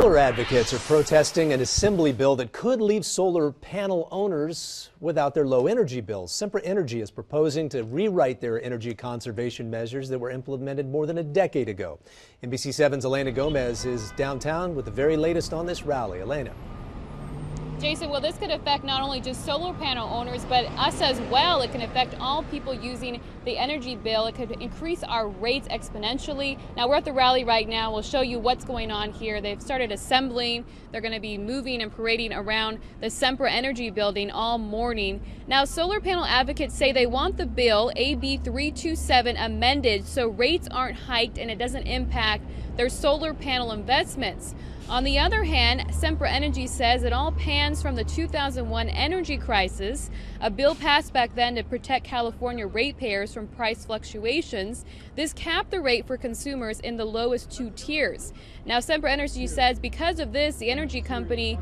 Solar advocates are protesting an assembly bill that could leave solar panel owners without their low energy bills. Sempra Energy is proposing to rewrite their energy conservation measures that were implemented more than a decade ago. NBC7's Elena Gomez is downtown with the very latest on this rally. Elena. Jason, well, this could affect not only just solar panel owners, but us as well. It can affect all people using the energy bill. It could increase our rates exponentially. Now, we're at the rally right now. We'll show you what's going on here. They've started assembling. They're going to be moving and parading around the Sempra Energy building all morning. Now, solar panel advocates say they want the bill, AB 327, amended so rates aren't hiked and it doesn't impact their solar panel investments. On the other hand, Sempra Energy says it all pans from the 2001 energy crisis, a bill passed back then to protect California ratepayers from price fluctuations. This capped the rate for consumers in the lowest two tiers. Now, Sempra Energy says because of this, the energy company,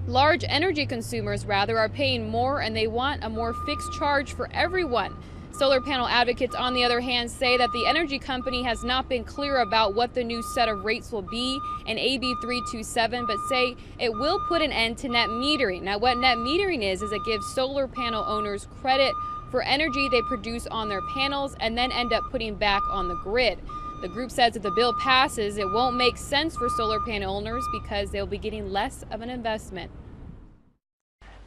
large energy consumers rather, are paying more and they want a more fixed charge for everyone. Solar panel advocates, on the other hand, say that the energy company has not been clear about what the new set of rates will be in AB 327, but say it will put an end to net metering. Now, what net metering is it gives solar panel owners credit for energy they produce on their panels and then end up putting back on the grid. The group says if the bill passes, it won't make sense for solar panel owners because they'll be getting less of an investment.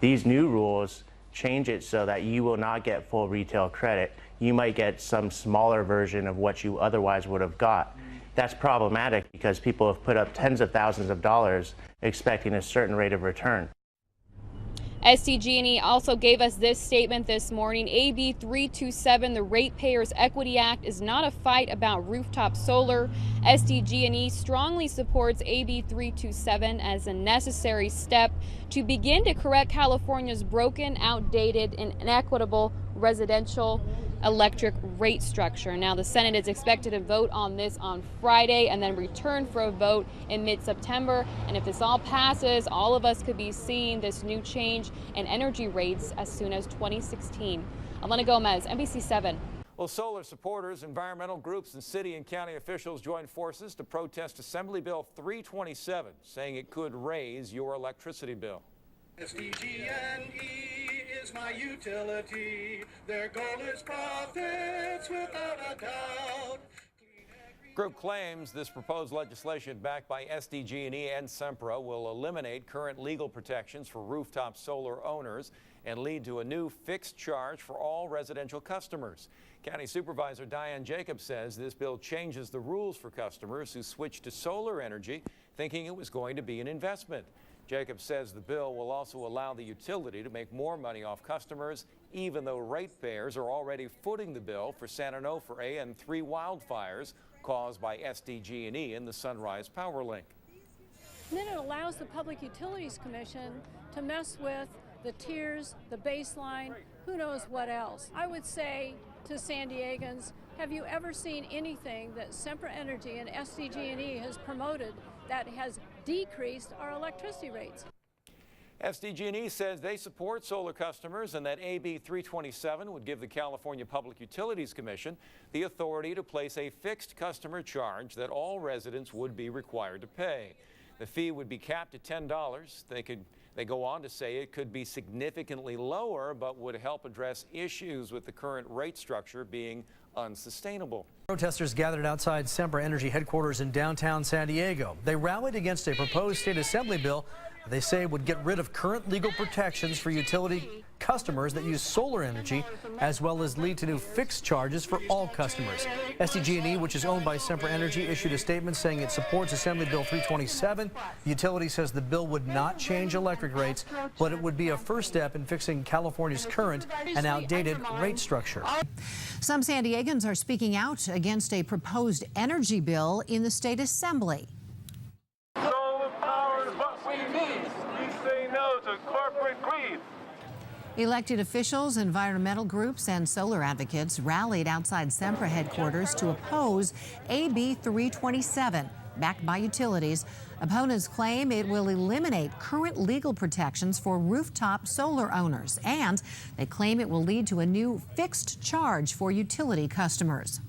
These new rules change it so that you will not get full retail credit. You might get some smaller version of what you otherwise would have got. That's problematic because people have put up tens of thousands of dollars expecting a certain rate of return. SDG&E also gave us this statement this morning. AB 327, the Ratepayers Equity Act, is not a fight about rooftop solar. SDG&E strongly supports AB 327 as a necessary step to begin to correct California's broken, outdated, and inequitable residential electric rate structure. Now, the Senate is expected to vote on this on Friday and then return for a vote in mid-September. And if this all passes, all of us could be seeing this new change in energy rates as soon as 2016. Elena Gomez, NBC7. Well, solar supporters, environmental groups, and city and county officials joined forces to protest Assembly Bill 327, saying it could raise your electricity bill. SDG&E is my utility. Their goal is profits without a doubt. Group claims this proposed legislation backed by SDG&E and Sempra will eliminate current legal protections for rooftop solar owners and lead to a new fixed charge for all residential customers. County Supervisor Diane Jacobs says this bill changes the rules for customers who switch to solar energy thinking it was going to be an investment. Jacobs says the bill will also allow the utility to make more money off customers, even though ratepayers are already footing the bill for San Onofre and 3 wildfires caused by SDG&E in the Sunrise Power Link. And then it allows the Public Utilities Commission to mess with the tiers, the baseline, who knows what else. I would say to San Diegans, have you ever seen anything that Sempra Energy and SDG&E has promoted that has decreased our electricity rates? SDG&E says they support solar customers and that AB 327 would give the California Public Utilities Commission the authority to place a fixed customer charge that all residents would be required to pay. The fee would be capped at $10. They go on to say it could be significantly lower, but would help address issues with the current rate structure being unsustainable. Protesters gathered outside Sempra Energy headquarters in downtown San Diego. They rallied against a proposed state assembly bill they say would get rid of current legal protections for utility customers that use solar energy, as well as lead to new fixed charges for all customers. SDG&E, which is owned by Sempra Energy, issued a statement saying it supports Assembly Bill 327. The utility says the bill would not change electric rates, but it would be a first step in fixing California's current and outdated rate structure. Some San Diegans are speaking out against a proposed energy bill in the state assembly. Solar power is what we need. We say no to corporate greed. Elected officials, environmental groups, and solar advocates rallied outside Sempra headquarters to oppose AB 327, backed by utilities. Opponents claim it will eliminate current legal protections for rooftop solar owners, and they claim it will lead to a new fixed charge for utility customers.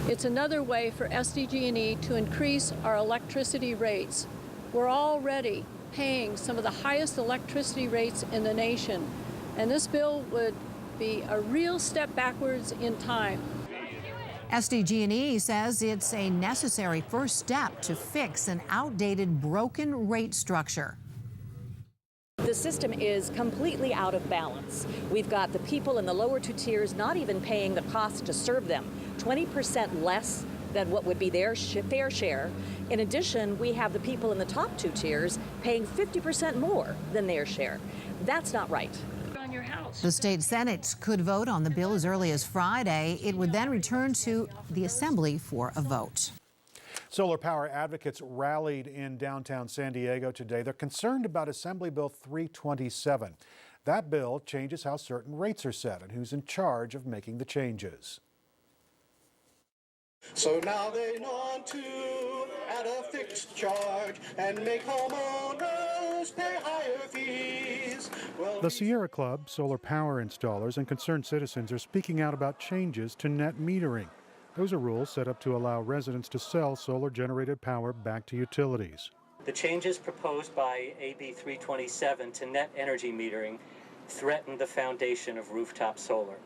It's another way for SDG&E to increase our electricity rates. We're already paying some of the highest electricity rates in the nation, and this bill would be a real step backwards in time. SDG&E says it's a necessary first step to fix an outdated, broken rate structure. The system is completely out of balance. We've got the people in the lower two tiers not even paying the cost to serve them, 20% less than what would be their fair share. In addition, we have the people in the top two tiers paying 50% more than their share. That's not right. The state Senate could vote on the bill as early as Friday. It would then return to the Assembly for a vote. Solar power advocates rallied in downtown San Diego today. They're concerned about Assembly Bill 327. That bill changes how certain rates are set and who's in charge of making the changes. So now they want to add a fixed charge and make homeowners pay higher fees. Well, the Sierra Club, solar power installers, and concerned citizens are speaking out about changes to net metering. Those are rules set up to allow residents to sell solar-generated power back to utilities. The changes proposed by AB 327 to net energy metering threaten the foundation of rooftop solar.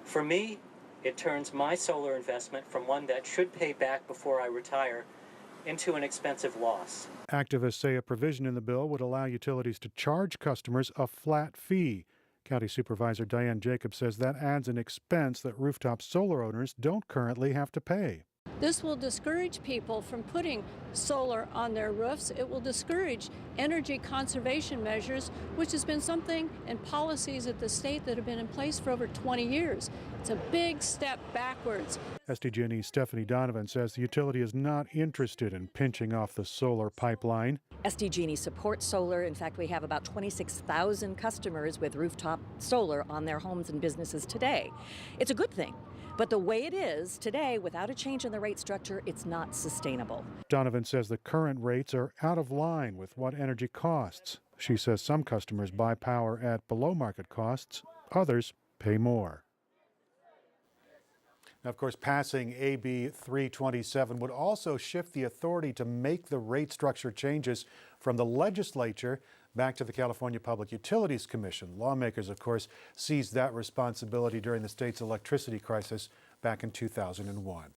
For me, it turns my solar investment from one that should pay back before I retire into an expensive loss. Activists say a provision in the bill would allow utilities to charge customers a flat fee. County Supervisor Diane Jacobs says that adds an expense that rooftop solar owners don't currently have to pay. This will discourage people from putting solar on their roofs. It will discourage energy conservation measures, which has been something and policies at the state that have been in place for over 20 years. It's a big step backwards. SDG&E's Stephanie Donovan says the utility is not interested in pinching off the solar pipeline. SDG&E supports solar. In fact, we have about 26,000 customers with rooftop solar on their homes and businesses today. It's a good thing. But the way it is today, without a change in the rate structure, it's not sustainable. Donovan says the current rates are out of line with what energy costs. She says some customers buy power at below market costs, others pay more. Now, of course, passing AB 327 would also shift the authority to make the rate structure changes from the legislature back to the California Public Utilities Commission. Lawmakers, of course, seized that responsibility during the state's electricity crisis back in 2001.